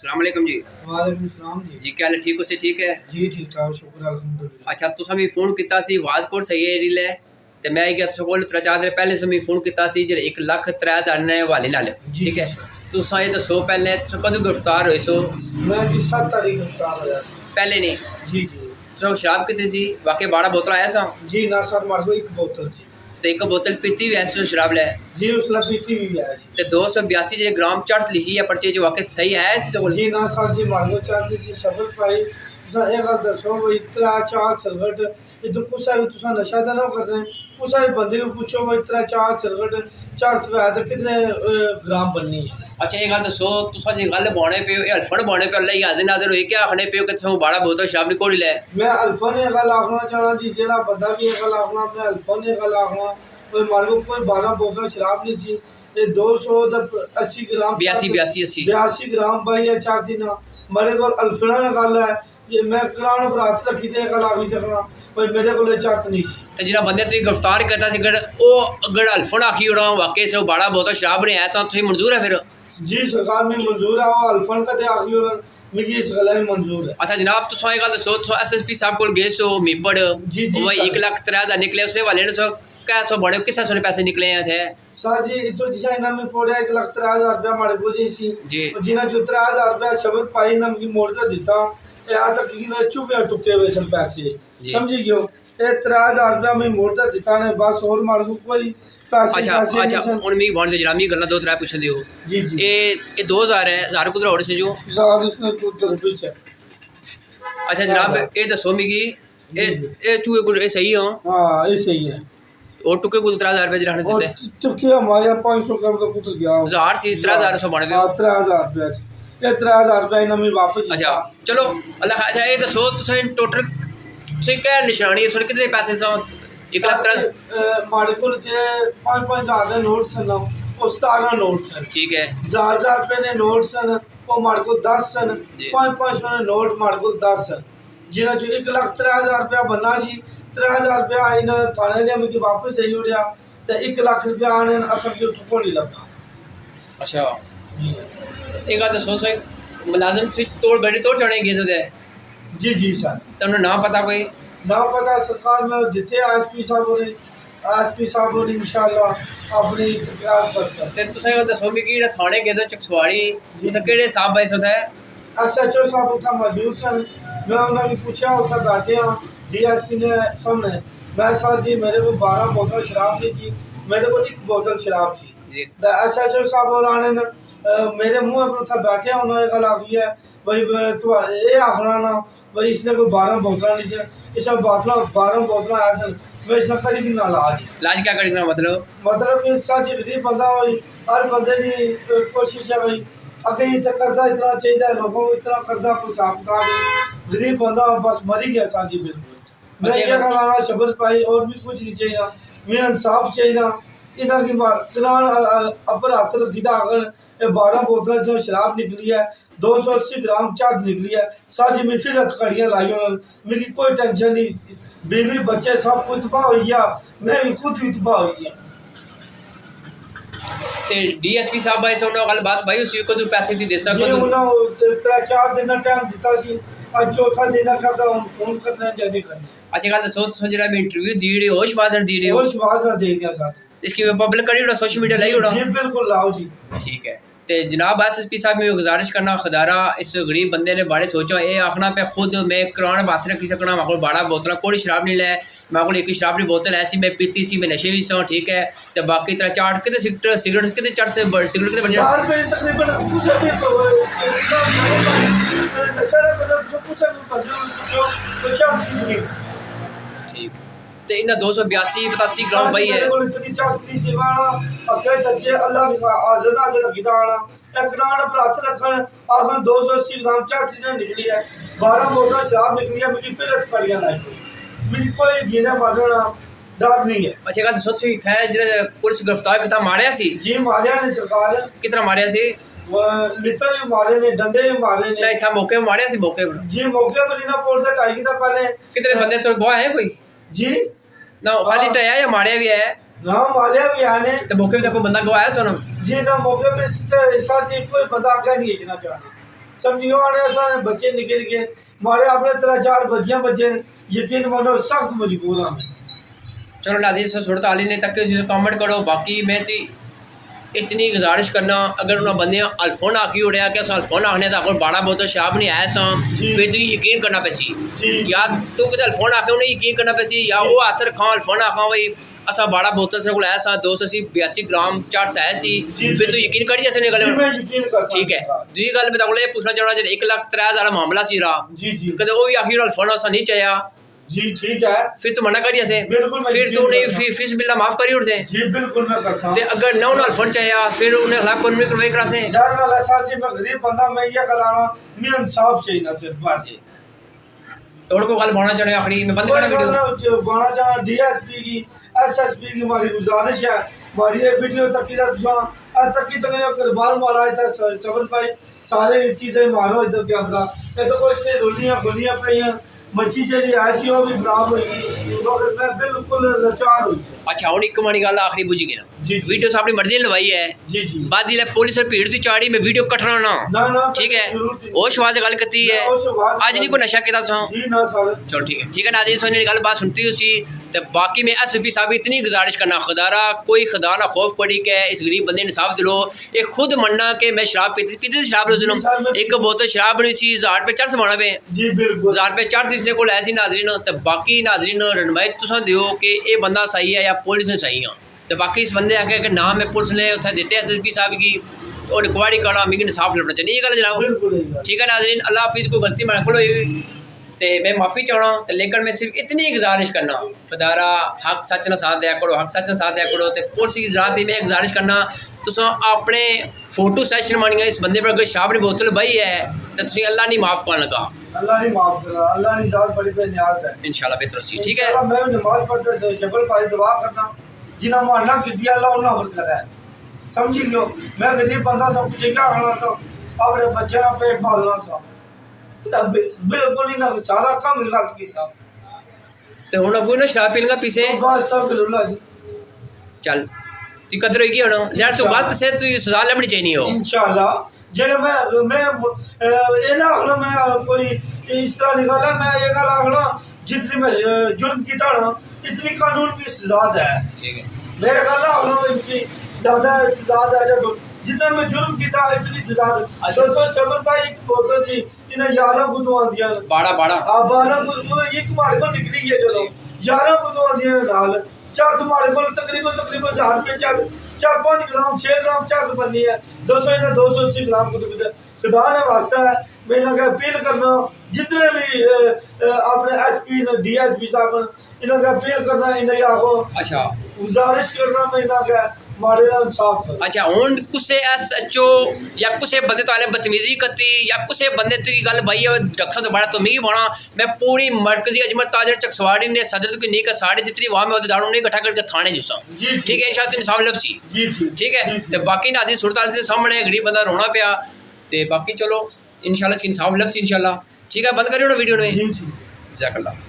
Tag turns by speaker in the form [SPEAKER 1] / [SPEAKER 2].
[SPEAKER 1] अस्सलाम वालेकुम जी।
[SPEAKER 2] वालेकुम सलाम जी।
[SPEAKER 1] जी क्या हाल है, ठीक हो से ठीक है?
[SPEAKER 2] जी ठीक ठाक शुक्र अल्हम्दुलिल्लाह।
[SPEAKER 1] अच्छा तुसा भी फोन किया सी आवाज़ कोट सही है रिले ते मैं क्या तुसा कोल 3-4 दिन पहले तुसा फोन किया सी जेड़े 1,03,000 ने हवाले नाल
[SPEAKER 2] जी
[SPEAKER 1] ठीक है।
[SPEAKER 2] जी सर।
[SPEAKER 1] तुसा ये दसो पहले तुसा कदों गिरफ्तार होए सो?
[SPEAKER 2] मैं जी 7 तारीख गिरफ्तार होया।
[SPEAKER 1] पहले नहीं
[SPEAKER 2] जी जी
[SPEAKER 1] तुसा शराब कितनी सी वाकई 12 बोतल आया सा
[SPEAKER 2] जी ना सर मार को एक बोतल सी।
[SPEAKER 1] तो एक बोतल पीती हुई ऐसे शराब ले
[SPEAKER 2] जी उसला पीती भी आया सी।
[SPEAKER 1] ते 282 ग्राम चर्च लिखी है पर्चे जो वाकई सही है इसी तो
[SPEAKER 2] जी ना सर जी मार को चाहती सी शब्द पाई तुसा एक गल दसो वो इतना चार सिगरेट ये तो कुछ भी तुसा नशा तो ना करने कुछ भी बंदे को पूछो वो इतना चार सिगरेट चार से कितने ग्राम बननी है।
[SPEAKER 1] अच्छा ये गल दसो तुसा जे गल बाने पे ये अल्फड़ बाने पे अल्लाह हाजिर नाज़र होई क्या आखने पे कि तुसा 12 बोतल शराब नहीं कोड़ी ले?
[SPEAKER 2] मैं अल्फा ने गल आखना चाहना जी जेड़ा बंदा भी ये गल आखना मैं अल्फा ने गल आखना कोई मारे को कोई 12 बोतल शराब नहीं थी ये 280 ग्राम
[SPEAKER 1] 82
[SPEAKER 2] ग्राम भाई है चार दिन मेरे को अल्फा ने गल है ये मैं कराने पर हाथ रखी थे गल आखी सकना कोई मेरे को चार्ट नहीं सी।
[SPEAKER 1] ते जिहड़ा बंदे तुसीं गिरफ्तार करता सी गड़ ओ गड़ अल्फड़ आखी उड़ा वाकई से 12 बोतल शराब नहीं ऐसा तुसीं मंजूर है फिर?
[SPEAKER 2] जी सरकार में मंजूर है वो अल्फन का दे आखी और मिगी इस गल में मंजूर है।
[SPEAKER 1] अच्छा जनाब तुसा ये गल दसो तुसा एसएसपी साहब कोल गए सो मीपड़
[SPEAKER 2] जी जी
[SPEAKER 1] वो 1,03,000 निकले उसने वाले ने सो कैसो बड़े किस सोने पैसे निकले हैं थे?
[SPEAKER 2] सर जी इतो जिसा इनाम में पड़े 1,03,000 रुपया मारे को जी सी
[SPEAKER 1] जी
[SPEAKER 2] जिना जो 3,000 रुपया शब्द पाई ना की मोड़ के दिता यहाँ तक कि ना चुके टुके हुए सब पैसे समझी गयो ये 3,000 रुपया मैं मोड़ के दिता ने बस और मार को कोई पैसे
[SPEAKER 1] अच्छा अच्छा हुन मी बन दे जरा मी गल्ला दो त्रै पूछन दियो
[SPEAKER 2] जी जी
[SPEAKER 1] ये 2000 है 1000 कुदरा और से जो
[SPEAKER 2] ज़ार इसने तो रुपये है।
[SPEAKER 1] अच्छा जनाब ये दसो मिगी ये चूहे को ये सही हो?
[SPEAKER 2] हाँ ये सही है
[SPEAKER 1] और टुके को 3,000 रुपए रहने
[SPEAKER 2] और
[SPEAKER 1] देते
[SPEAKER 2] टुके हमारे 500 कम तो कुछ गया
[SPEAKER 1] 1000 सी 3,000 सो बन गए
[SPEAKER 2] 3,000 रुपया ये 3,000 रुपया इन्हें मैं वापस
[SPEAKER 1] अच्छा चलो अल्लाह अच्छा ये दसो तुसें टोटल तुसें क्या निशानी है कितने पैसे सो 1,03,000
[SPEAKER 2] मारे को 5-5 हज़ार के नोट सन और 17 नोट सन
[SPEAKER 1] ठीक है
[SPEAKER 2] 1,000 रुपये ने नोट सन वो मारे को 10 सन 500 ने नोट मारे को 10 सन जिन्हें जो 1,03,000 रुपया बनना सी 3,000 रुपया इन थाने ने मुझे वापस दे उड़िया तो 1 लाख रुपया आने असल जो तुको नहीं लगा।
[SPEAKER 1] अच्छा
[SPEAKER 2] जी
[SPEAKER 1] एक आधा सौ मुलाजिम से तोड़ बड़ी तोड़ चढ़े गए थे
[SPEAKER 2] जी जी सर
[SPEAKER 1] तुमने ना पता कोई
[SPEAKER 2] ना पता सरकार में देते एसपी साहब ने इंशाल्लाह अपनी प्यार करता
[SPEAKER 1] ते तुसें ये दसो मिगी जेह्ड़ा थाने गेदे चकसवाड़ी उत्थै केह्ड़े साहब भाई उत्थै
[SPEAKER 2] SHO साहब उत्थै मौजूद सन मैं उन्होंने पूछा उत्थै बैठे हाँ DSP ने सामने मैं सर जी मेरे को 12 बोतल शराब दी थी मेरे को 1 बोतल शराब थी तो SHO साहब और आने ने मेरे मुँह पर उत्थै बैठे उन्होंने गल आखी है भाई तुम्हारे ये आखना ना भाई इसने कोई 12 बोतल नहीं सन इसमें 12 बोतल आया सन मैं इसने करी कि ना
[SPEAKER 1] लाज क्या करना
[SPEAKER 2] मतलब इंसान जी गरीब बंदा हो हर बंदे की कोशिश है भाई अगर इतना करदा इतना चाहिए लोगों को इतना करदा कुछ आपका गरीब बंदा बस मरी गया सा जी बिल्कुल मैं ये कहना शब्द पाई और भी कुछ नहीं चाहिए मैं इंसाफ चाहिए इन्हों की कनान अपर हाथ रखी था अगर 12 बोतल से शराब निकली है 280 ग्राम चाट निकली है सारी मैं फिर हथकड़ियाँ लाई उन्होंने मेरी कोई टेंशन नहीं बीवी बच्चे सब कुछ तबाह हो गया मैं भी खुद भी तबाह हो गया।
[SPEAKER 1] ते DSP साहब भाई से उन्होंने गल बात भाई उसी को तो पैसे नहीं दे सकते
[SPEAKER 2] उन्होंने 3-4 दिन टाइम दिता सी आज चौथा दिन का फोन करना जाने करना।
[SPEAKER 1] अच्छा गल दसो तुसें जेह्ड़ा मैं इंटरव्यू दी दी होशवाजन दी दी
[SPEAKER 2] होशवाजन दे दिया साथ
[SPEAKER 1] इसकी पब्लिक करी उड़ा सोशल मीडिया लाई उड़ा
[SPEAKER 2] जी बिल्कुल लाओ जी
[SPEAKER 1] ठीक है ते जनाब SSP साहब में गुजारिश करना खुदारा इस गरीब बंदे ने बारे सोचो ये आखना पे खुद मैं कराने बात रखी सकना मेरे को 12 बोतल कोई शराब नहीं लै मेरे को एक शराब की बोतल ऐसी मैं पीती सी मैं नशे भी सौ ठीक है तो बाकी तरह चाट कितने सिगरेट कितने चढ़ से सिगरेट कितने बन
[SPEAKER 2] रुपए तकरीबन कुछ भी नशा ना मतलब कुछ भी जो
[SPEAKER 1] ठीक ते इन्ना 282 ग्राम भाई है
[SPEAKER 2] इतनी चाकरी सिवाना अके सच्चे अल्लाह की हाजिर नाज़िर रखीदा आना एक रान पर हाथ रखन आखन 280 ग्राम चाट चीजें निकली है 12 बोतल शराब निकली है मुझे फिर पड़ियां लाई मुझे कोई जीने मरना डर नहीं है।
[SPEAKER 1] अच्छा गल सोच थे जेह्ड़ा पुलिस गिरफ्तार किता मारिया सी
[SPEAKER 2] जी मारिया ने सरकार
[SPEAKER 1] कितना मारिया सी
[SPEAKER 2] लितर भी मारे ने डंडे भी मारे ने
[SPEAKER 1] नहीं था मौके पे मारिया सी मौके पर
[SPEAKER 2] जी मौके पर ना पोर दे टाई दा पहले
[SPEAKER 1] कितने बंदे तो गवाह है कोई
[SPEAKER 2] जी
[SPEAKER 1] ना खाली टया या मारिया भी है
[SPEAKER 2] ना मारिया भी आने
[SPEAKER 1] तो मौके पे कोई बंदा गवाह है सोनम
[SPEAKER 2] जी ना मौके पे सर जी कोई बंदा आगे नहीं खींचना चाहता समझियो आने सारे बच्चे निकल के मारे अपने 3-4 बच्चियां बच्चे यकीन मानो सख्त मजबूर हैं।
[SPEAKER 1] चलो नाज़रीन सूरत हाल ने तक कमेंट करो। बाकी मैं तो इतनी गुजारिश करना अगर उन्होंने बंदे अल्फोन आखी उड़िया कि अस अल्फोन आखने तो अगर 12 बोतल शराब नहीं आया सा फिर तुम यकीन करना पैसी या तू कि अल्फोन आखे उन्हें यकीन करना पैसी या वो हथ रखा अल्फोन आखा भाई असा 12 बोतल से आया सा 282 ग्राम 4 आया सी फिर तू यकीन करी जैसे गल ठीक है। दूसरी गल मैं तो पूछना चाहना जो 1,03,000 मामला सी रहा कदे वो भी आखिर अल्फोन असा नहीं चाहिए
[SPEAKER 2] जी ठीक है
[SPEAKER 1] फिर तू मना करिए से
[SPEAKER 2] बिल्कुल
[SPEAKER 1] फिर तू नहीं फीस बिल्ला माफ करी उठते
[SPEAKER 2] जी बिल्कुल मैं करता
[SPEAKER 1] ते अगर नौ नाल फंड चाहिए फिर उन्हें खिलाफ कानूनी कार्रवाई करा से
[SPEAKER 2] यार वाला सर जी मैं गरीब बंदा मैं ये कराना मैं इंसाफ चाहिए ना सिर्फ बस
[SPEAKER 1] तोड़ को गल बोलना चाहने आखिरी में बंद करना वीडियो
[SPEAKER 2] बोलना चाहना डीएसपी की एसएसपी की हमारी गुजारिश है हमारी ये वीडियो तक की तक की संगे करबार मारा है चबल पाई सारे चीजें मारो इधर के अंदर ये तो कोई रुलियां गुलियां पे मच्छी जी ऐसी हो भी खराब होगी तो मैं बिल्कुल लाचार हुई।
[SPEAKER 1] अच्छा हूँ एक माड़ी गल आखिरी बुझी गई ना
[SPEAKER 2] जी
[SPEAKER 1] वीडियो अपनी मर्जी ने लवाई है
[SPEAKER 2] जी जी
[SPEAKER 1] बाद दिले पुलिस और भीड़ दी चाड़ी में वीडियो कटना ना ठीक है होश वाज गल करती है आज नहीं कोई नशा किया
[SPEAKER 2] जी ना सर
[SPEAKER 1] चलो ठीक है नाज़रीन सोनी गल बात सुनती उसी तो बाकी मैं एसपी साहब इतनी गुजारिश करना खुदारा कोई खुदा ना खौफ पड़ी के इस गरीब बंदे इंसाफ दिलो ये खुद मनना कि मैं शराब पीती शराब जुलम एक बोतल शराब बनी सी 1000 रुपये चढ़ समाना पे
[SPEAKER 2] जी बिल्कुल
[SPEAKER 1] 1000 रुपये चढ़ सी को ऐसी नाज़रीन तो बाकी नाज़रीन रनवायत तुसा दियो कि ये बंदा सही है या पुलिस ने सही है तो बाकी इस बंदे आके कि नाम है पुलिस ने उत्थे दिते एसपी साहब की और रिक्वायरी करना मिगी इंसाफ लभना चाहिए ये गल जनाब ठीक है नाज़रीन अल्लाह हाफिज़ कोई गलती मेरे को तो मैं माफ़ी चाहना तो लेकिन मैं सिर्फ इतनी गुजारिश करना खुदारा हक सच ना साथ दिया करो हक सच ना साथ दिया करो तो पुलिस की रात मैं गुजारिश करना तुम अपने फोटो सेशन मानिया इस बंदे पर अगर शराब की बोतल बही है तो तुम अल्लाह नहीं माफ़ करना का
[SPEAKER 2] अल्लाह नहीं माफ करा अल्लाह ने जात बड़ी बेनियाज है
[SPEAKER 1] इंशाल्लाह बेहतर सी ठीक है
[SPEAKER 2] मैं नमाज पढ़ते से जबल पाई दुआ करना जिन्हें मानना की अल्लाह उन्हें अमल करा है समझी गयो मैं गरीब बंदा सब कुछ क्या खाना था अपने बच्चे का पेट पालना था बिल्कुल ही ना सारा काम गलत किया
[SPEAKER 1] तो हुण अगू ना शराब पीने का पीछे
[SPEAKER 2] बस अस्तगफिरुल्लाह जी
[SPEAKER 1] चल तू कदर होगी हुण यार तू गलत से तू सजा लभनी चाहिए हो
[SPEAKER 2] इंशाल्लाह जेड़े मैं ये ना आखना मैं कोई इस तरह निकाला मैं ये गल आखना जितनी मैं जुर्म किया ना इतनी कानून की सजा है
[SPEAKER 1] ठीक है
[SPEAKER 2] मैं गल आखना इनकी ज़्यादा सजा है जब जितना मैं जुर्म किया इतनी सजा दोस्तों शबर भाई एक बोतल थी इन्हें 11 बुधवार दिया 12 बुधवार एक मारे को निकली गई चलो 11 बुधवार दिया नाल चार तुम्हारे को तकरीबन 1000 रुपये 4-5 ग्राम 6 ग्राम चार बननी है 200 इन्हें 280 ग्राम को खुदा ने वास्ता है मैं इन्हें अपील करना जितने भी अपने एसपी ने डीएसपी साहब इन्हें अपील करना इन्हें आपको
[SPEAKER 1] अच्छा
[SPEAKER 2] गुजारिश करना मैं इन्हें मारे ना इंसाफ कर
[SPEAKER 1] अच्छा हुण कुसे एसएचओ या कुसे बंदे तो आले बदतमीजी करती या कुसे बंदे तो की गल भाई डक्सा तो बड़ा तो मिगी बना मैं पूरी मरकजी अजमत ताजर चकसवाड़ी ने सदर की नहीं का साढ़े जितनी वहाँ में दारू ने इकट्ठा करके थाने जुसा ठीक है इंशाल्लाह इंसाफ लभसी ठीक है तो बाकी नादी सूरत हाल के सामने गरीब बंदा रोना पिया तो बाकी चलो इंशाल्लाह इसकी इंसाफ लभसी इंशाल्लाह ठीक है बंद करियो ना वीडियो ने जज़ाकल्लाह।